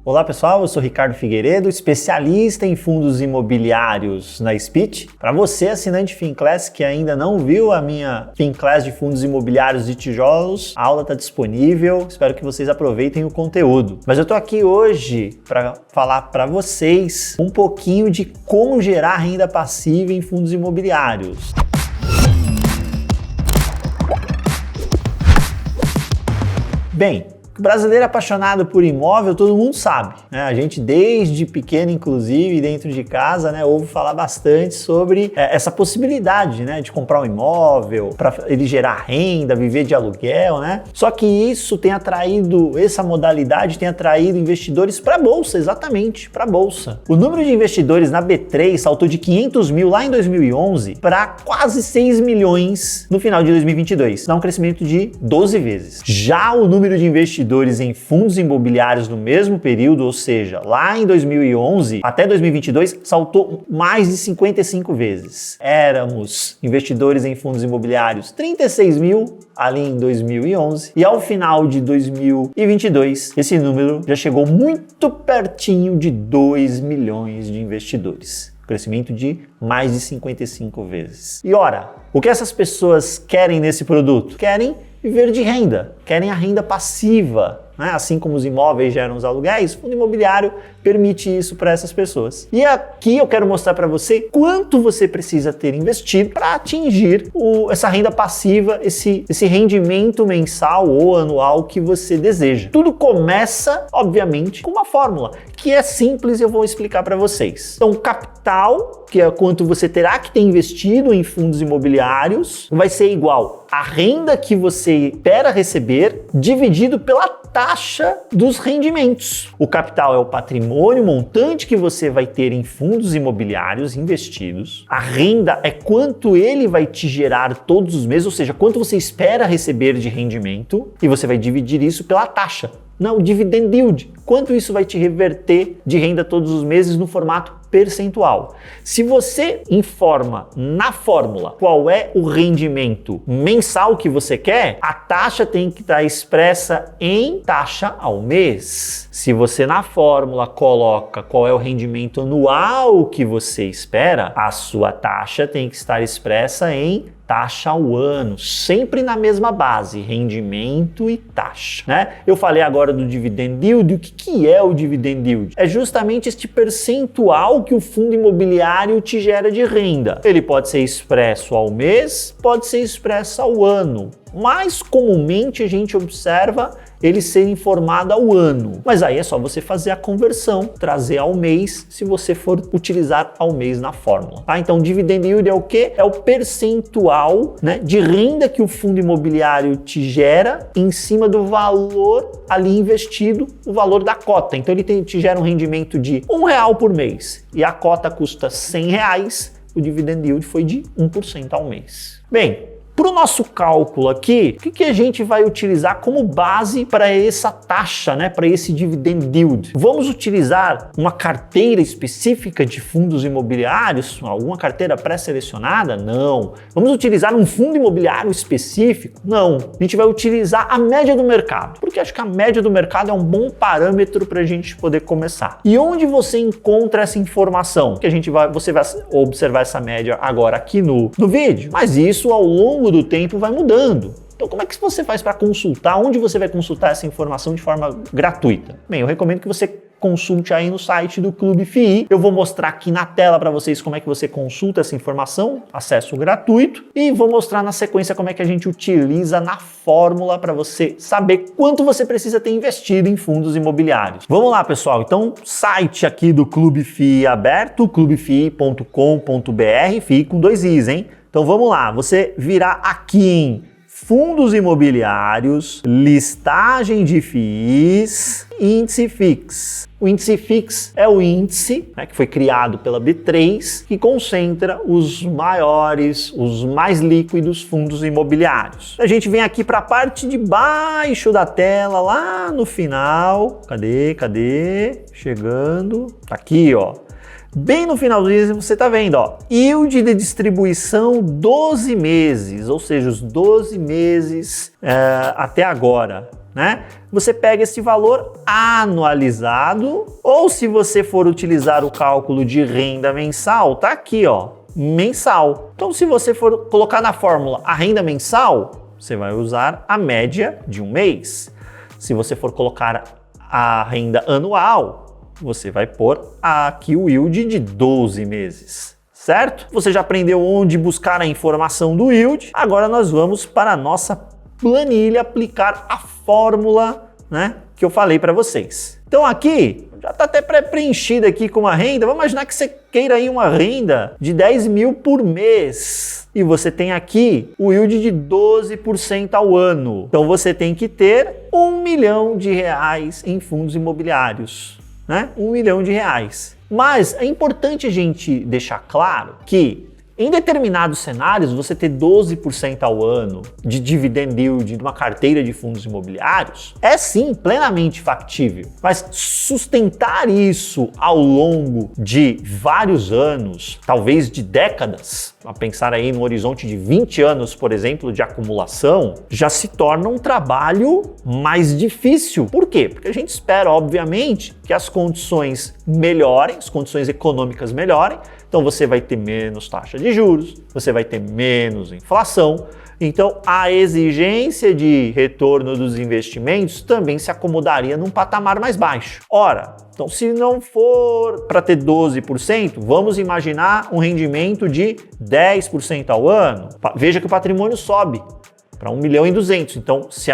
Olá pessoal, eu sou Ricardo Figueiredo, especialista em fundos imobiliários na Speech. Para você, assinante Finclass, que ainda não viu a minha Finclass de fundos imobiliários de tijolos, a aula está disponível, espero que vocês aproveitem o conteúdo. Mas eu estou aqui hoje para falar para vocês um pouquinho de como gerar renda passiva em fundos imobiliários. Bem, o brasileiro apaixonado por imóvel, todo mundo sabe, né? A gente desde pequeno, inclusive, dentro de casa, né, ouve falar bastante sobre essa possibilidade, né, de comprar um imóvel, para ele gerar renda, viver de aluguel, né? Só que isso tem atraído, essa modalidade tem atraído investidores para a Bolsa, exatamente, para a Bolsa. O número de investidores na B3 saltou de 500 mil lá em 2011 para quase 6 milhões no final de 2022, dá um crescimento de 12 vezes. Já o número de investidores em fundos imobiliários no mesmo período, ou seja, lá em 2011 até 2022, saltou mais de 55 vezes. Éramos investidores em fundos imobiliários 36 mil ali em 2011 e ao final de 2022 esse número já chegou muito pertinho de 2 milhões de investidores. Crescimento de mais de 55 vezes. E ora, o que essas pessoas querem nesse produto? Querem viver de renda, querem a renda passiva, né? Assim como os imóveis geram os aluguéis, o fundo imobiliário permite isso para essas pessoas. E aqui eu quero mostrar para você quanto você precisa ter investido para atingir essa renda passiva, esse rendimento mensal ou anual que você deseja. Tudo começa, obviamente, com uma fórmula que é simples e eu vou explicar para vocês. Então, capital, que é quanto você terá que ter investido em fundos imobiliários, vai ser igual a renda que você espera receber dividido pela taxa dos rendimentos. O capital é o patrimônio montante que você vai ter em fundos imobiliários investidos. A renda é quanto ele vai te gerar todos os meses, ou seja, quanto você espera receber de rendimento, e você vai dividir isso pela taxa. Não, o dividend yield. Quanto isso vai te reverter de renda todos os meses no formato percentual. Se você informa na fórmula qual é o rendimento mensal que você quer, a taxa tem que estar expressa em taxa ao mês. Se você na fórmula coloca qual é o rendimento anual que você espera, a sua taxa tem que estar expressa em taxa ao ano, sempre na mesma base, rendimento e taxa, né? Eu falei agora do dividend yield. O que é o dividend yield? É justamente este percentual que o fundo imobiliário te gera de renda. Ele pode ser expresso ao mês, pode ser expresso ao ano. Mais comumente a gente observa ele ser informado ao ano, mas aí é só você fazer a conversão, trazer ao mês, se você for utilizar ao mês na fórmula, tá? Então, dividend yield é o quê? É o percentual, né, de renda que o fundo imobiliário te gera em cima do valor ali investido, o valor da cota. Então, ele te gera um rendimento de R$1 por mês e a cota custa R$100, o dividend yield foi de 1% ao mês. Bem, para o nosso cálculo aqui, o que a gente vai utilizar como base para essa taxa, né, para esse dividend yield? Vamos utilizar uma carteira específica de fundos imobiliários, alguma carteira pré-selecionada? Não. Vamos utilizar um fundo imobiliário específico? Não. A gente vai utilizar a média do mercado, porque acho que a média do mercado é um bom parâmetro para a gente poder começar. E onde você encontra essa informação? Que você vai observar essa média agora aqui no vídeo, mas isso ao longo do tempo vai mudando. Então, como é que você faz para consultar? Onde você vai consultar essa informação de forma gratuita? Bem, eu recomendo que você consulte aí no site do Clube FII. Eu vou mostrar aqui na tela para vocês como é que você consulta essa informação, acesso gratuito, e vou mostrar na sequência como é que a gente utiliza na fórmula para você saber quanto você precisa ter investido em fundos imobiliários. Vamos lá, pessoal. Então, site aqui do Clube FII aberto, clubefii.com.br, FII com 2 Is, hein? Então vamos lá, você virá aqui em fundos imobiliários, listagem de FIIs, índice FIX. O índice FIX é o índice, né, que foi criado pela B3, que concentra os maiores, os mais líquidos fundos imobiliários. A gente vem aqui para a parte de baixo da tela, lá no final. Cadê? Chegando. Tá aqui, ó. Bem no final do dia você está vendo, ó, yield de distribuição 12 meses, ou seja, os 12 meses até agora. né? Você pega esse valor anualizado, ou se você for utilizar o cálculo de renda mensal, tá aqui, ó, mensal. Então, se você for colocar na fórmula a renda mensal, você vai usar a média de um mês. Se você for colocar a renda anual, você vai pôr aqui o yield de 12 meses. Certo? Você já aprendeu onde buscar a informação do yield. Agora nós vamos para a nossa planilha aplicar a fórmula, né, que eu falei para vocês. Então aqui já está até pré-preenchida aqui com uma renda. Vamos imaginar que você queira aí uma renda de 10 mil por mês e você tem aqui o yield de 12% ao ano. Então você tem que ter R$1 milhão em fundos imobiliários, né? R$1 milhão. Mas é importante a gente deixar claro que em determinados cenários, você ter 12% ao ano de dividend yield de uma carteira de fundos imobiliários é sim plenamente factível. Mas sustentar isso ao longo de vários anos, talvez de décadas, a pensar aí no horizonte de 20 anos, por exemplo, de acumulação, já se torna um trabalho mais difícil. Por quê? Porque a gente espera, obviamente, que as condições melhorem, as condições econômicas melhorem. Então você vai ter menos taxa de juros, você vai ter menos inflação. Então a exigência de retorno dos investimentos também se acomodaria num patamar mais baixo. Ora, então se não for para ter 12%, vamos imaginar um rendimento de 10% ao ano. Veja que o patrimônio sobe para 1 milhão e 200. Então se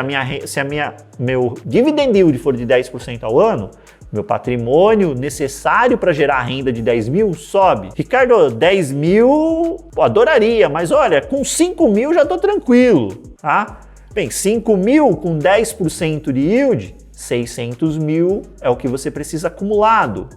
meu dividend yield for de 10% ao ano, meu patrimônio necessário para gerar renda de 10 mil sobe. Ricardo, 10 mil, adoraria, mas olha, com 5 mil já estou tranquilo, tá? Bem, 5 mil com 10% de yield, 600 mil é o que você precisa acumulado.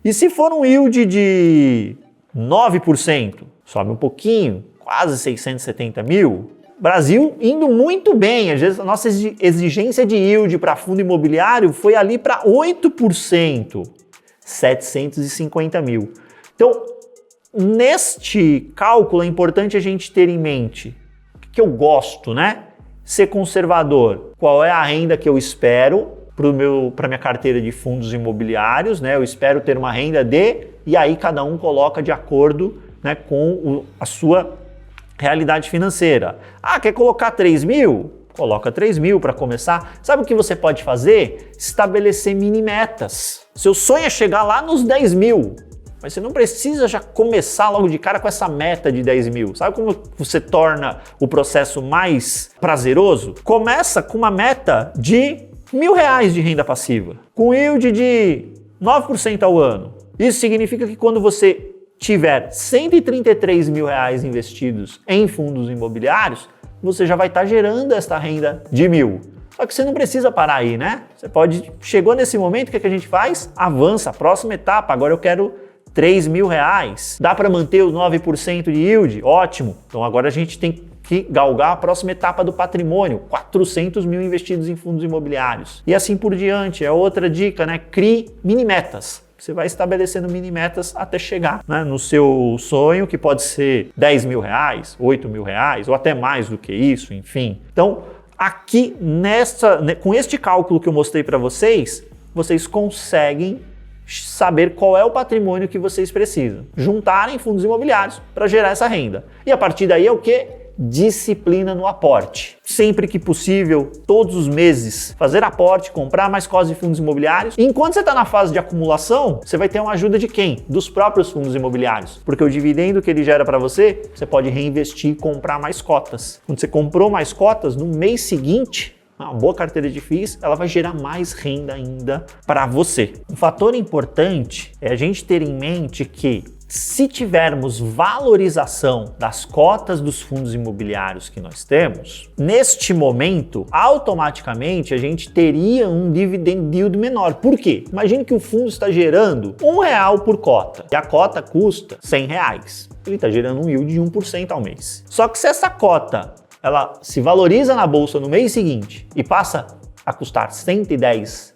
E se for um yield de 9%, sobe um pouquinho, quase 670 mil. Brasil indo muito bem, às vezes a nossa exigência de yield para fundo imobiliário foi ali para 8%, 750 mil. Então, neste cálculo é importante a gente ter em mente que eu gosto, né? Ser conservador. Qual é a renda que eu espero para minha carteira de fundos imobiliários, né? Eu espero ter uma renda de, e aí cada um coloca de acordo, né, com a sua realidade financeira. Ah, quer colocar 3 mil? Coloca 3 mil para começar. Sabe o que você pode fazer? Estabelecer mini metas. Seu sonho é chegar lá nos 10 mil, mas você não precisa já começar logo de cara com essa meta de 10 mil. Sabe como você torna o processo mais prazeroso? Começa com uma meta de R$1.000 de renda passiva, com yield de 9% ao ano. Isso significa que quando você tiver R$133 mil investidos em fundos imobiliários, você já vai estar gerando esta renda de 1.000. Só que você não precisa parar aí, né? Você pode, chegou nesse momento, o que a gente faz? Avança, próxima etapa, agora eu quero R$3.000. Dá para manter os 9% de yield? Ótimo. Então agora a gente tem que galgar a próxima etapa do patrimônio, 400 mil investidos em fundos imobiliários. E assim por diante, é outra dica, né? Crie mini metas. Você vai estabelecendo mini metas até chegar, né, no seu sonho, que pode ser R$10 mil, R$8.000 ou até mais do que isso, enfim. Então, aqui com este cálculo que eu mostrei para vocês, vocês conseguem saber qual é o patrimônio que vocês precisam. Juntarem fundos imobiliários para gerar essa renda. E a partir daí é o quê? Disciplina no aporte. Sempre que possível, todos os meses, fazer aporte, comprar mais cotas de fundos imobiliários. E enquanto você está na fase de acumulação, você vai ter uma ajuda de quem? Dos próprios fundos imobiliários. Porque o dividendo que ele gera para você, você pode reinvestir e comprar mais cotas. Quando você comprou mais cotas, no mês seguinte, uma boa carteira de FIIs, ela vai gerar mais renda ainda para você. Um fator importante é a gente ter em mente que se tivermos valorização das cotas dos fundos imobiliários que nós temos, neste momento, automaticamente a gente teria um dividend yield menor. Por quê? Imagine que o fundo está gerando R$1 por cota e a cota custa R$100. Ele está gerando um yield de 1% ao mês. Só que se essa cota ela se valoriza na bolsa no mês seguinte e passa a custar R$110,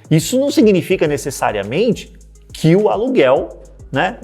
isso não significa necessariamente que o aluguel, né,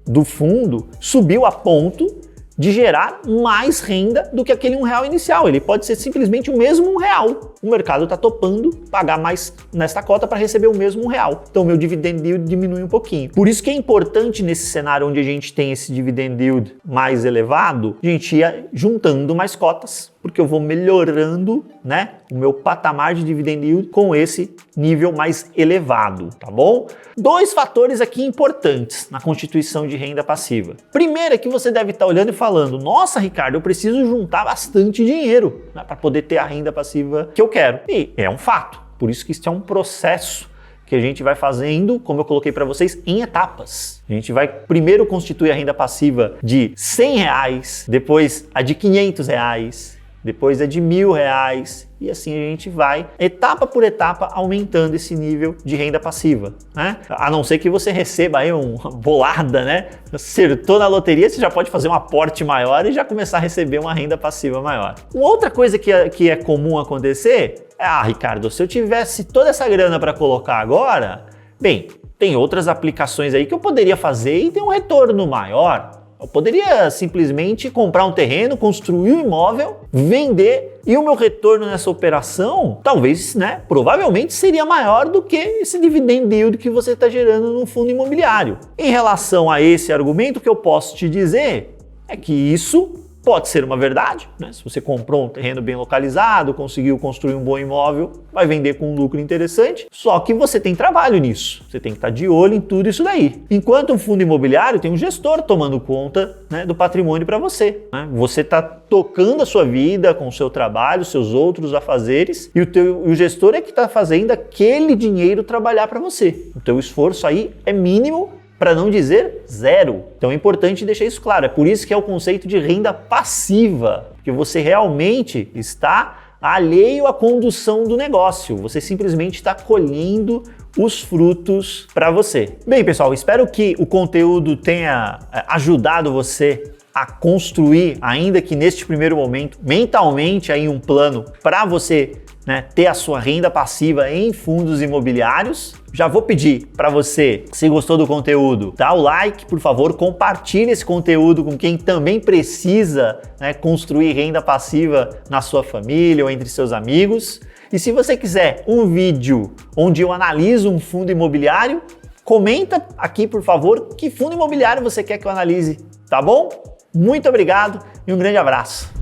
do fundo subiu a ponto de gerar mais renda do que aquele R$1 inicial. Ele pode ser simplesmente o mesmo R$1. O mercado está topando pagar mais nesta cota para receber o mesmo R$1. Então, meu dividend yield diminui um pouquinho. Por isso que é importante nesse cenário onde a gente tem esse dividend yield mais elevado, a gente ir juntando mais cotas, porque eu vou melhorando, né, o meu patamar de dividend yield com esse nível mais elevado, tá bom? 2 fatores aqui importantes na constituição de renda passiva. Primeiro é que você deve estar olhando e falando, nossa, Ricardo, eu preciso juntar bastante dinheiro, né, para poder ter a renda passiva que eu quero. E é um fato, por isso que isso é um processo que a gente vai fazendo, como eu coloquei para vocês, em etapas. A gente vai primeiro constituir a renda passiva de R$100, depois a de R$500, depois é de R$1.000 e assim a gente vai, etapa por etapa, aumentando esse nível de renda passiva, né? A não ser que você receba aí uma bolada, né? Acertou na loteria, você já pode fazer um aporte maior e já começar a receber uma renda passiva maior. Uma outra coisa que é comum acontecer é, Ricardo, se eu tivesse toda essa grana para colocar agora, bem, tem outras aplicações aí que eu poderia fazer e ter um retorno maior. Eu poderia simplesmente comprar um terreno, construir um imóvel, vender e o meu retorno nessa operação, talvez, né, provavelmente seria maior do que esse dividend yield que você está gerando no fundo imobiliário. Em relação a esse argumento, o que eu posso te dizer é que isso pode ser uma verdade, né? Se você comprou um terreno bem localizado, conseguiu construir um bom imóvel, vai vender com um lucro interessante, só que você tem trabalho nisso, você tem que estar de olho em tudo isso daí. Enquanto um fundo imobiliário tem um gestor tomando conta, né, do patrimônio para você, né? Você está tocando a sua vida com o seu trabalho, seus outros afazeres, e o gestor é que está fazendo aquele dinheiro trabalhar para você. O teu esforço aí é mínimo, para não dizer zero. Então é importante deixar isso claro. É por isso que é o conceito de renda passiva, que você realmente está alheio à condução do negócio. Você simplesmente está colhendo os frutos para você. Bem, pessoal, espero que o conteúdo tenha ajudado você a construir, ainda que neste primeiro momento, mentalmente aí um plano para você, né, ter a sua renda passiva em fundos imobiliários. Já vou pedir para você, se gostou do conteúdo, dá o like, por favor, compartilhe esse conteúdo com quem também precisa, né, construir renda passiva na sua família ou entre seus amigos. E se você quiser um vídeo onde eu analiso um fundo imobiliário, comenta aqui, por favor, que fundo imobiliário você quer que eu analise, tá bom? Muito obrigado e um grande abraço.